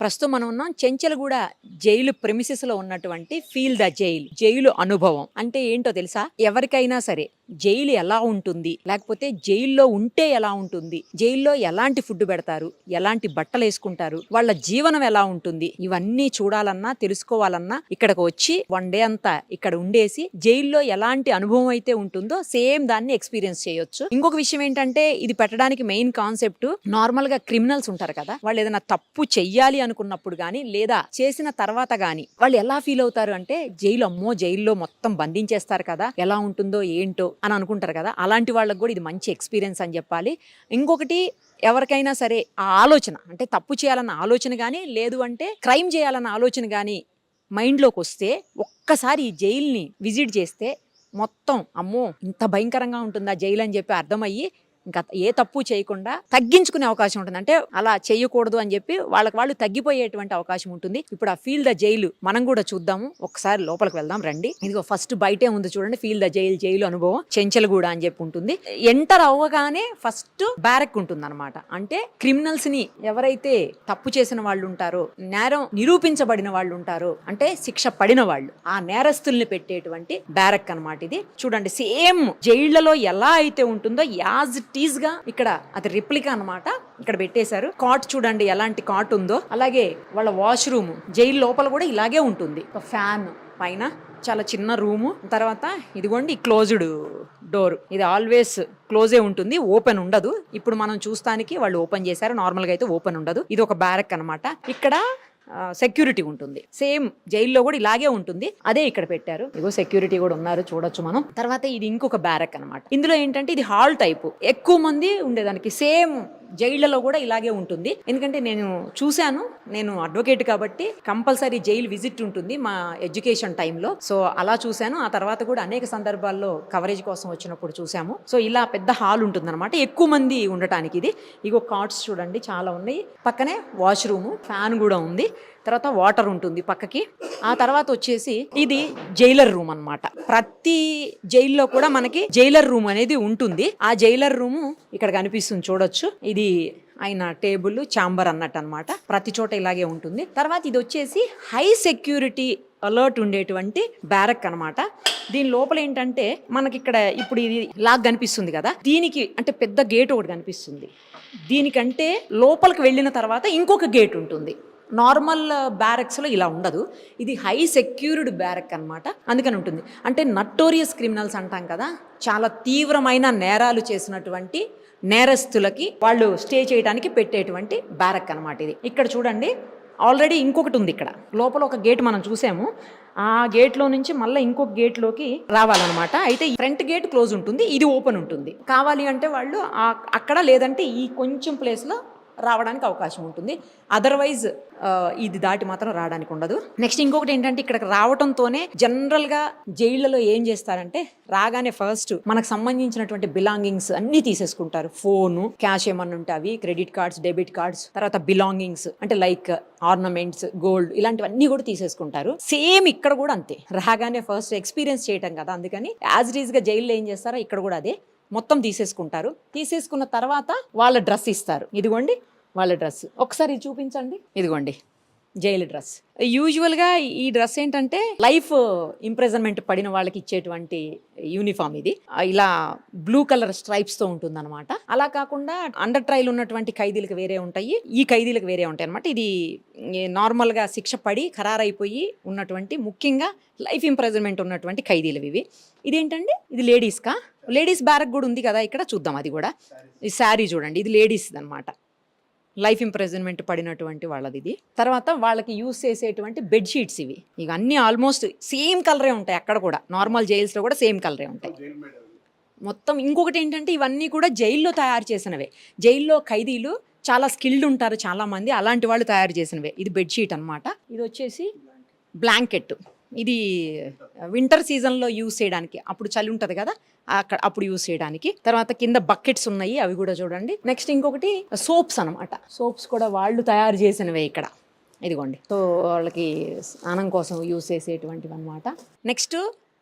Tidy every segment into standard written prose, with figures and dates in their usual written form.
ప్రస్తుతం మనం ఉన్నాం చెంచలగూడ జైలు ప్రెమిసెస్ లో ఉన్నటువంటి ఫీల్ ద జైలు అనుభవం అంటే ఏంటో తెలుసా? ఎవరికైనా సరే జైలు ఎలా ఉంటుంది, లేకపోతే జైల్లో ఉంటే ఎలా ఉంటుంది, జైల్లో ఎలాంటి ఫుడ్ పెడతారు, ఎలాంటి బట్టలు వేసుకుంటారు, వాళ్ళ జీవనం ఎలా ఉంటుంది, ఇవన్నీ చూడాలన్నా తెలుసుకోవాలన్నా ఇక్కడికి వచ్చి వన్ డే అంతా ఇక్కడ ఉండేసి జైల్లో ఎలాంటి అనుభవం అయితే ఉంటుందో సేమ్ దాన్ని ఎక్స్పీరియన్స్ చేయొచ్చు. ఇంకొక విషయం ఏంటంటే ఇది పెట్టడానికి మెయిన్ కాన్సెప్ట్, నార్మల్ గా క్రిమినల్స్ ఉంటారు కదా, వాళ్ళు ఏదైనా తప్పు చెయ్యాలి అనుకున్నప్పుడు గానీ లేదా చేసిన తర్వాత గానీ వాళ్ళు ఎలా ఫీల్ అవుతారు అంటే జైల్లో మొత్తం బంధించేస్తారు కదా, ఎలా ఉంటుందో ఏంటో అని అనుకుంటారు కదా, అలాంటి వాళ్ళకి కూడా ఇది మంచి ఎక్స్పీరియన్స్ అని చెప్పాలి. ఇంకొకటి, ఎవరికైనా సరే ఆ ఆలోచన అంటే తప్పు చేయాలన్న ఆలోచన కానీ లేదు అంటే క్రైమ్ చేయాలన్న ఆలోచన కానీ మైండ్లోకి వస్తే ఒక్కసారి ఈ జైల్ని విజిట్ చేస్తే మొత్తం అమ్మో ఇంత భయంకరంగా ఉంటుందా జైలు అని చెప్పి అర్థమయ్యి ఇంకా ఏ తప్పు చేయకుండా తగ్గించుకునే అవకాశం ఉంటుంది. అంటే అలా చేయకూడదు అని చెప్పి వాళ్ళు తగ్గిపోయేటువంటి అవకాశం ఉంటుంది. ఇప్పుడు ఆ ఫీల్ ద జైలు మనం కూడా చూద్దాము, ఒకసారి లోపలికి వెళ్దాం రండి. ఇదిగో ఫస్ట్ బయటే ఉంది చూడండి, ఫీల్ ద జైలు అనుభవం చెంచలగూడ అని చెప్పి ఉంటుంది. ఎంటర్ అవ్వగానే ఫస్ట్ బ్యారక్ ఉంటుంది అనమాట. అంటే క్రిమినల్స్ ని ఎవరైతే తప్పు చేసిన వాళ్ళు ఉంటారో, నేరం నిరూపించబడిన వాళ్ళు ఉంటారో, అంటే శిక్ష పడిన వాళ్ళు, ఆ నేరస్తుల్ని పెట్టేటువంటి బ్యారక్ అనమాట ఇది. చూడండి సేమ్ జైళ్లలో ఎలా అయితే ఉంటుందో యాజ్ టీజ్ గా ఇక్కడ అది రిప్లికా అన్నమాట. ఇక్కడ పెట్టేశారు. కాట్ చూడండి ఎలాంటి కాట్ ఉందో, అలాగే వాళ్ళ వాష్రూమ్ జైలు లోపల కూడా ఇలాగే ఉంటుంది. ఒక ఫ్యాన్ పైన, చాలా చిన్న రూము, తర్వాత ఇదిగోండి క్లోజ్డ్ డోర్, ఇది ఆల్వేస్ క్లోజే ఉంటుంది, ఓపెన్ ఉండదు. ఇప్పుడు మనం చూస్తానికి వాళ్ళు ఓపెన్ చేశారు, నార్మల్ గా అయితే ఓపెన్ ఉండదు. ఇది ఒక బ్యారక్ అన్నమాట. ఇక్కడ సెక్యూరిటీ ఉంటుంది, సేమ్ జైల్లో కూడా ఇలాగే ఉంటుంది, అదే ఇక్కడ పెట్టారు. ఇగో సెక్యూరిటీ కూడా ఉన్నారు, చూడొచ్చు మనం. తర్వాత ఇది ఇంకొక బ్యారక్ అన్నమాట. ఇందులో ఏంటంటే ఇది హాల్ టైపు, ఎక్కువ మంది ఉండేదానికి. సేమ్ జైళ్లలో కూడా ఇలాగే ఉంటుంది. ఎందుకంటే నేను చూశాను, నేను అడ్వకేట్ కాబట్టి కంపల్సరీ జైలు విజిట్ ఉంటుంది మా ఎడ్యుకేషన్ టైంలో. సో అలా చూశాను. ఆ తర్వాత కూడా అనేక సందర్భాల్లో కవరేజ్ కోసం వచ్చినప్పుడు చూసాము. సో ఇలా పెద్ద హాల్ ఉంటుంది అనమాట, ఎక్కువ మంది ఉండటానికి. ఇది ఇగో కార్డ్స్ చూడండి చాలా ఉన్నాయి, పక్కనే వాష్రూమ్, ఫ్యాన్ కూడా ఉంది, తర్వాత వాటర్ ఉంటుంది పక్కకి. ఆ తర్వాత వచ్చేసి ఇది జైలర్ రూమ్ అన్నమాట. ప్రతి జైల్లో కూడా మనకి జైలర్ రూమ్ అనేది ఉంటుంది. ఆ జైలర్ రూమ్ ఇక్కడ కనిపిస్తుంది, చూడొచ్చు. ఇది ఆయన టేబుల్, ఛాంబర్ అన్నట్టు అనమాట. ప్రతి చోట ఇలాగే ఉంటుంది. తర్వాత ఇది వచ్చేసి హై సెక్యూరిటీ అలర్ట్ ఉండేటువంటి బ్యారక్ అనమాట. దీని లోపల ఏంటంటే మనకి ఇక్కడ ఇప్పుడు ఇది లాగ్ కనిపిస్తుంది కదా, దీనికి అంటే పెద్ద గేట్ ఒకటి కనిపిస్తుంది. దీనికంటే లోపలికి వెళ్ళిన తర్వాత ఇంకొక గేట్ ఉంటుంది. నార్మల్ బ్యారక్స్లో ఇలా ఉండదు, ఇది హై సెక్యూర్డ్ బ్యారక్ అనమాట. అందుకని ఉంటుంది. అంటే నటోరియస్ క్రిమినల్స్ అంటాం కదా, చాలా తీవ్రమైన నేరాలు చేసినటువంటి నేరస్తులకి వాళ్ళు స్టే చేయడానికి పెట్టేటువంటి బ్యారక్ అనమాట ఇది. ఇక్కడ చూడండి ఆల్రెడీ ఇంకొకటి ఉంది. ఇక్కడ లోపల ఒక గేట్ మనం చూసాము, ఆ గేట్లో నుంచి మళ్ళీ ఇంకొక గేట్లోకి రావాలన్నమాట. అయితే ఈ ఫ్రంట్ గేట్ క్లోజ్ ఉంటుంది, ఇది ఓపెన్ ఉంటుంది. కావాలి అంటే వాళ్ళు అక్కడ లేదంటే ఈ కొంచెం ప్లేస్లో రావడానికి అవకాశం ఉంటుంది. అదర్వైజ్ ఇది దాటి మాత్రం రావడానికి ఉండదు. నెక్స్ట్ ఇంకొకటి ఏంటంటే ఇక్కడికి రావడంతోనే జనరల్గా జైళ్లలో ఏం చేస్తారంటే రాగానే ఫస్ట్ మనకు సంబంధించినటువంటి బిలాంగింగ్స్ అన్ని తీసేసుకుంటారు. ఫోను, క్యాష్ ఏమన్నా ఉంటే అవి, క్రెడిట్ కార్డ్స్, డెబిట్ కార్డ్స్, తర్వాత బిలాంగింగ్స్ అంటే లైక్ ఆర్నమెంట్స్, గోల్డ్, ఇలాంటివన్నీ కూడా తీసేసుకుంటారు. సేమ్ ఇక్కడ కూడా అంతే, రాగానే ఫస్ట్ ఎక్స్పీరియన్స్ చేయటం కదా, అందుకని యాజ్ ఇట్ ఈస్ గా జైల్లో ఏం చేస్తారో ఇక్కడ కూడా అదే మొత్తం తీసేసుకుంటారు. తీసేసుకున్న తర్వాత వాళ్ళ డ్రెస్ ఇస్తారు. ఇదిగోండి వాళ్ళ డ్రెస్, ఒకసారి చూపించండి. ఇదిగోండి జైలు డ్రెస్. యూజువల్గా ఈ డ్రెస్ ఏంటంటే లైఫ్ ఇంప్రిజన్మెంట్ పడిన వాళ్ళకి ఇచ్చేటువంటి యూనిఫామ్ ఇది. ఇలా బ్లూ కలర్ స్ట్రైప్స్తో ఉంటుంది అనమాట. అలా కాకుండా అండర్ ట్రయల్ ఉన్నటువంటి ఖైదీలకు వేరే ఉంటాయి, ఈ ఖైదీలకు వేరే ఉంటాయి అనమాట. ఇది నార్మల్గా శిక్ష పడి ఖరారైపోయి ఉన్నటువంటి, ముఖ్యంగా లైఫ్ ఇంప్రిజన్మెంట్ ఉన్నటువంటి ఖైదీలు ఇవి. ఇదేంటంటే ఇది లేడీస్ బ్యారక్ కూడా ఉంది కదా, ఇక్కడ చూద్దాం. అది కూడా ఈ శారీ చూడండి, ఇది లేడీస్ అనమాట, లైఫ్ ఇంప్రిజన్మెంట్ పడినటువంటి వాళ్ళది ఇది. తర్వాత వాళ్ళకి యూజ్ చేసేటువంటి బెడ్షీట్స్ ఇవి. ఇవన్నీ ఆల్మోస్ట్ సేమ్ కలరే ఉంటాయి, అక్కడ కూడా నార్మల్ జైల్స్లో కూడా సేమ్ కలరే ఉంటాయి మొత్తం. ఇంకొకటి ఏంటంటే ఇవన్నీ కూడా జైల్లో తయారు చేసినవే. జైల్లో ఖైదీలు చాలా స్కిల్డ్ ఉంటారు చాలా మంది, అలాంటి వాళ్ళు తయారు చేసినవే. ఇది బెడ్షీట్ అనమాట. ఇది వచ్చేసి బ్లాంకెట్, ఇది వింటర్ సీజన్లో యూజ్ చేయడానికి, అప్పుడు చలి ఉంటుంది కదా అప్పుడు యూజ్ చేయడానికి. తర్వాత కింద బకెట్స్ ఉన్నాయి, అవి కూడా చూడండి. నెక్స్ట్ ఇంకొకటి సోప్స్ అనమాట. సోప్స్ కూడా వాళ్ళు తయారు చేసినవే ఇక్కడ, ఇదిగోండి. సో వాళ్ళకి స్నానం కోసం యూజ్ చేసేటువంటివి అనమాట. నెక్స్ట్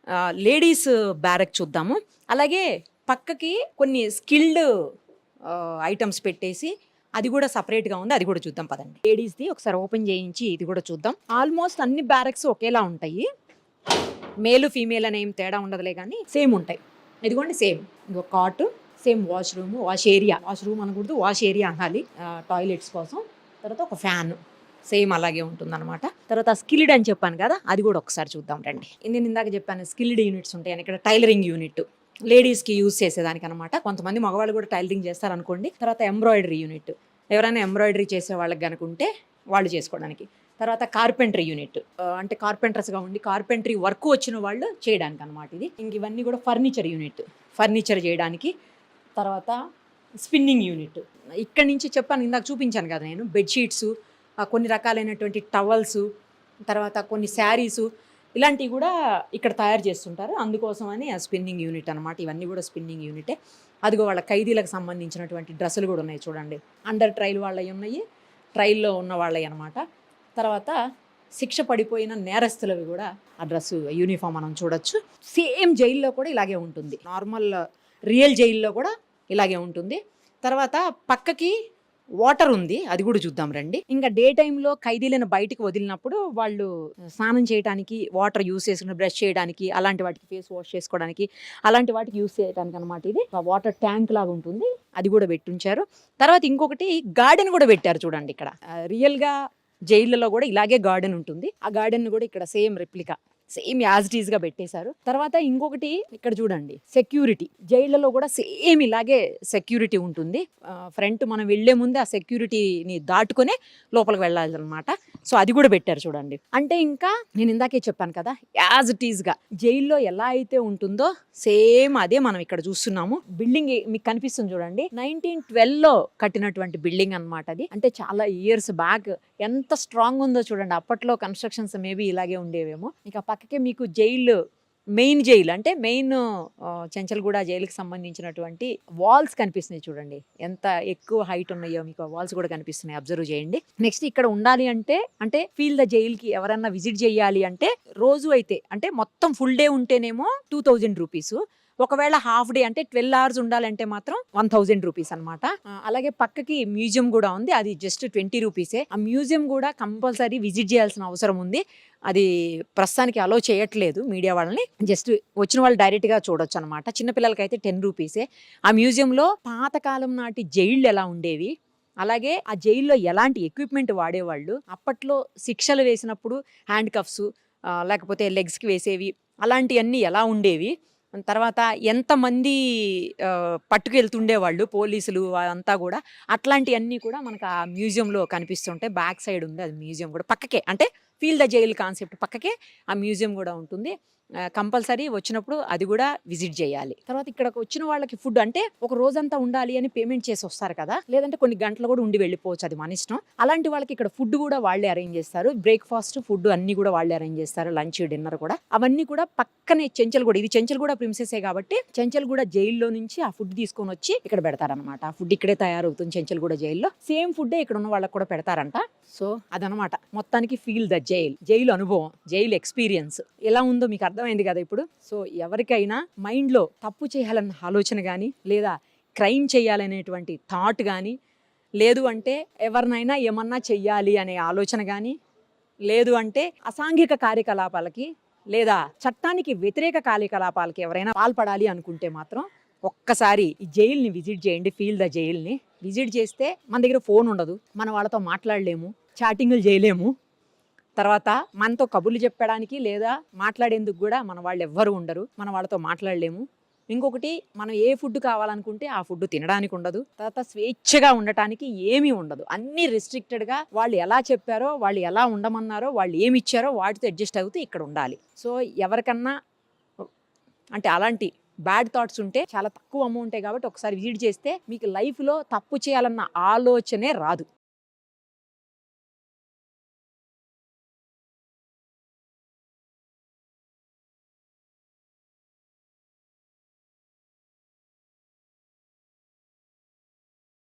లేడీస్ బ్యారక్ చూద్దాము. అలాగే పక్కకి కొన్ని స్కిల్డ్ ఐటమ్స్ పెట్టేసి అది కూడా సపరేట్గా ఉంది, అది కూడా చూద్దాం పదండి. లేడీస్ది ఒకసారి ఓపెన్ చేయించి ఇది కూడా చూద్దాం. ఆల్మోస్ట్ అన్ని బ్యారక్స్ ఒకేలా ఉంటాయి, మేలు ఫీమేల్ అనే ఏం తేడా ఉండదులే కానీ సేమ్ ఉంటాయి. ఇదిగోండి సేమ్, ఇంకో కాట్, సేమ్ వాష్రూమ్, వాష్రూమ్ అనకూడదు, వాష్ ఏరియా అనాలి, టాయిలెట్స్ కోసం. తర్వాత ఒక ఫ్యాన్ సేమ్ అలాగే ఉంటుందన్నమాట. తర్వాత స్కిల్డ్ అని చెప్పాను కదా, అది కూడా ఒకసారి చూద్దాం రండి. నేను ఇందాక చెప్పాను స్కిల్డ్ యూనిట్స్ ఉంటాయని. ఇక్కడ టైలరింగ్ యూనిట్ లేడీస్కి యూజ్ చేసేదానికి అనమాట. కొంతమంది మగవాళ్ళు కూడా టైలరింగ్ చేస్తారనుకోండి. తర్వాత ఎంబ్రాయిడరీ యూనిట్, ఎవరైనా ఎంబ్రాయిడరీ చేసే వాళ్ళకి కనుకుంటే వాళ్ళు చేసుకోవడానికి. తర్వాత కార్పెంటరీ యూనిట్, అంటే కార్పెంటర్స్గా ఉండి కార్పెంటరీ వర్క్ వచ్చిన వాళ్ళు చేయడానికి అనమాట ఇది. ఇంక ఇవన్నీ కూడా ఫర్నిచర్ యూనిట్, ఫర్నిచర్ చేయడానికి. తర్వాత స్పిన్నింగ్ యూనిట్, ఇక్కడి నుంచి చెప్పాను ఇందాక చూపించాను కదా నేను, బెడ్షీట్స్, కొన్ని రకాలైనటువంటి టవల్స్, తర్వాత కొన్ని శారీసు, ఇలాంటివి కూడా ఇక్కడ తయారు చేస్తుంటారు. అందుకోసమని ఆ స్పిన్నింగ్ యూనిట్ అనమాట. ఇవన్నీ కూడా స్పిన్నింగ్ యూనిటే. అదిగో వాళ్ళ ఖైదీలకు సంబంధించినటువంటి డ్రెస్సులు కూడా ఉన్నాయి చూడండి. అండర్ ట్రైల్ వాళ్ళవి ఉన్నాయి, ట్రైల్లో ఉన్న వాళ్ళవి అనమాట. తర్వాత శిక్ష పడిపోయిన నేరస్తులవి కూడా ఆ డ్రెస్సు యూనిఫామ్ మనం చూడొచ్చు. సేమ్ జైల్లో కూడా ఇలాగే ఉంటుంది, నార్మల్ రియల్ జైల్లో కూడా ఇలాగే ఉంటుంది. తర్వాత పక్కకి వాటర్ ఉంది, అది కూడా చూద్దాం రండి. ఇంకా డే టైంలో ఖైదీలను బయటికి వదిలినప్పుడు వాళ్ళు స్నానం చేయడానికి వాటర్ యూస్ చేసుకుని, బ్రష్ చేయడానికి, అలాంటి వాటికి, ఫేస్ వాష్ చేసుకోవడానికి, అలాంటి వాటికి యూస్ చేయడానికి అనమాట. ఇది వాటర్ ట్యాంక్ లాగా ఉంటుంది, అది కూడా పెట్టించారు. తర్వాత ఇంకొకటి గార్డెన్ కూడా పెట్టారు చూడండి. ఇక్కడ రియల్గా జైళ్ళలో కూడా ఇలాగే గార్డెన్ ఉంటుంది. ఆ గార్డెన్ కూడా ఇక్కడ same replica, same as it is గా పెట్టేశారు. తర్వాత ఇంకొకటి ఇక్కడ చూడండి, సెక్యూరిటీ. జైళ్లలో కూడా సేమ్ ఇలాగే సెక్యూరిటీ ఉంటుంది. ఫ్రంట్ మనం వెళ్లే ముందే ఆ సెక్యూరిటీని దాటుకునే లోపలికి వెళ్ళాలన్నమాట. సో అది కూడా పెట్టారు చూడండి. అంటే ఇంకా నేను ఇందాకే చెప్పాను కదా, యాజ్ ఇట్ ఈస్ గా జైల్లో ఎలా అయితే ఉంటుందో సేమ్ అదే మనం ఇక్కడ చూస్తున్నాము. బిల్డింగ్ మీకు కనిపిస్తుంది చూడండి, 1912లో కట్టినటువంటి బిల్డింగ్ అనమాట అది. అంటే చాలా ఇయర్స్ బ్యాక్. ఎంత స్ట్రాంగ్ ఉందో చూడండి. అప్పట్లో కన్స్ట్రక్షన్స్ మేబీ ఇలాగే ఉండేవేమో. ఇక పక్కకే మీకు జైలు, మెయిన్ జైలు అంటే మెయిన్ చెంచల్గూడ జైలుకి సంబంధించినటువంటి వాల్స్ కనిపిస్తున్నాయి చూడండి. ఎంత ఎక్కువ హైట్ ఉన్నాయో మీకు ఆ వాల్స్ కూడా కనిపిస్తున్నాయి, అబ్జర్వ్ చేయండి. నెక్స్ట్ ఇక్కడ ఉండాలి అంటే ఫీల్ ద జైల్కి ఎవరన్నా విజిట్ చేయాలి అంటే రోజు అయితే, అంటే మొత్తం ఫుల్ డే ఉంటేనేమో 2000 రూపీస్. ఒకవేళ హాఫ్ డే అంటే 12 hours ఉండాలంటే మాత్రం 1000 రూపీస్ అనమాట. అలాగే పక్కకి మ్యూజియం కూడా ఉంది, అది జస్ట్ 20 రూపీసే. ఆ మ్యూజియం కూడా కంపల్సరీ విజిట్ చేయాల్సిన అవసరం ఉంది. అది ప్రస్తుతానికి అలో చేయట్లేదు మీడియా వాళ్ళని, జస్ట్ వచ్చిన వాళ్ళు డైరెక్ట్గా చూడొచ్చు అనమాట. చిన్నపిల్లలకైతే 10 రూపీసే. ఆ మ్యూజియంలో పాతకాలం నాటి జైళ్ళు ఎలా ఉండేవి, అలాగే ఆ జైల్లో ఎలాంటి ఎక్విప్మెంట్ వాడేవాళ్ళు, అప్పట్లో శిక్షలు వేసినప్పుడు హ్యాండ్ కఫ్స్, లేకపోతే లెగ్స్కి వేసేవి, అలాంటివన్నీ ఎలా ఉండేవి, తర్వాత ఎంతమంది పట్టుకెళ్తుండేవాళ్ళు పోలీసులు అదంతా కూడా, అట్లాంటివన్నీ కూడా మనకు ఆ మ్యూజియంలో కనిపిస్తుంటాయి. బ్యాక్ సైడ్ ఉంది అది మ్యూజియం కూడా. పక్కకే అంటే ఫీల్ ద జైల్ కాన్సెప్ట్ పక్కకే ఆ మ్యూజియం కూడా ఉంటుంది. కంపల్సరీ వచ్చినప్పుడు అది కూడా విజిట్ చేయాలి. తర్వాత ఇక్కడికి వచ్చిన వాళ్ళకి ఫుడ్ అంటే ఒక రోజంతా ఉండాలి అని పేమెంట్ చేసి వస్తారు కదా, లేదంటే కొన్ని గంటలు కూడా ఉండి వెళ్ళిపోవచ్చు, అది మన ఇష్టం. అలాంటి వాళ్ళకి ఇక్కడ ఫుడ్ కూడా వాళ్ళే అరేంజ్ చేస్తారు. బ్రేక్ఫాస్ట్, ఫుడ్ అన్ని కూడా వాళ్ళే అరేంజ్ చేస్తారు. లంచ్, డిన్నర్ కూడా అవన్నీ కూడా పక్కనే చెంచల్గూడ. ఇది చెంచల్గూడ ప్రిన్సెసే కాబట్టి చెంచల్గూడ జైల్లో నుంచి ఆ ఫుడ్ తీసుకొని వచ్చి ఇక్కడ పెడతారనమాట. ఆ ఫుడ్ ఇక్కడే తయారవుతుంది చెంచల్గూడ జైల్లో. సేమ్ ఫుడ్ ఇక్కడ ఉన్న వాళ్ళకి కూడా పెడతారంట. సో అదనమాట మొత్తానికి ఫీల్ ద జైలు అనుభవం, జైలు ఎక్స్పీరియన్స్ ఎలా ఉందో మీకు అర్థమైంది కదా ఇప్పుడు. సో ఎవరికైనా మైండ్లో తప్పు చేయాలన్న ఆలోచన కానీ, లేదా క్రైమ్ చేయాలనేటువంటి థాట్ కానీ, లేదు అంటే ఎవరినైనా ఏమన్నా చెయ్యాలి అనే ఆలోచన కానీ, లేదు అంటే అసాంఘిక కార్యకలాపాలకి లేదా చట్టానికి వ్యతిరేక కార్యకలాపాలకి ఎవరైనా పాల్పడాలి అనుకుంటే మాత్రం ఒక్కసారి ఈ జైల్ని విజిట్ చేయండి. ఫీల్ ద జైల్ని విజిట్ చేస్తే మన దగ్గర ఫోన్ ఉండదు, మన వాళ్ళతో మాట్లాడలేము, చాటింగ్లు చేయలేము, తర్వాత మనతో కబుర్లు చెప్పడానికి లేదా మాట్లాడేందుకు కూడా మన వాళ్ళు ఎవ్వరు ఉండరు, మన వాళ్ళతో మాట్లాడలేము. ఇంకొకటి, మనం ఏ ఫుడ్ కావాలనుకుంటే ఆ ఫుడ్ తినడానికి ఉండదు. తర్వాత స్వేచ్ఛగా ఉండటానికి ఏమీ ఉండదు, అన్నీ రిస్ట్రిక్టెడ్గా వాళ్ళు ఎలా చెప్పారో, వాళ్ళు ఎలా ఉండమన్నారో, వాళ్ళు ఏమి ఇచ్చారో వాటితో అడ్జస్ట్ అవుతూ ఇక్కడ ఉండాలి. సో ఎవరికన్నా అంటే అలాంటి బ్యాడ్ థాట్స్ ఉంటే చాలా తక్కువ అమౌంటే కాబట్టి ఒకసారి విజిట్ చేస్తే మీకు లైఫ్లో తప్పు చేయాలన్న ఆలోచనే రాదు.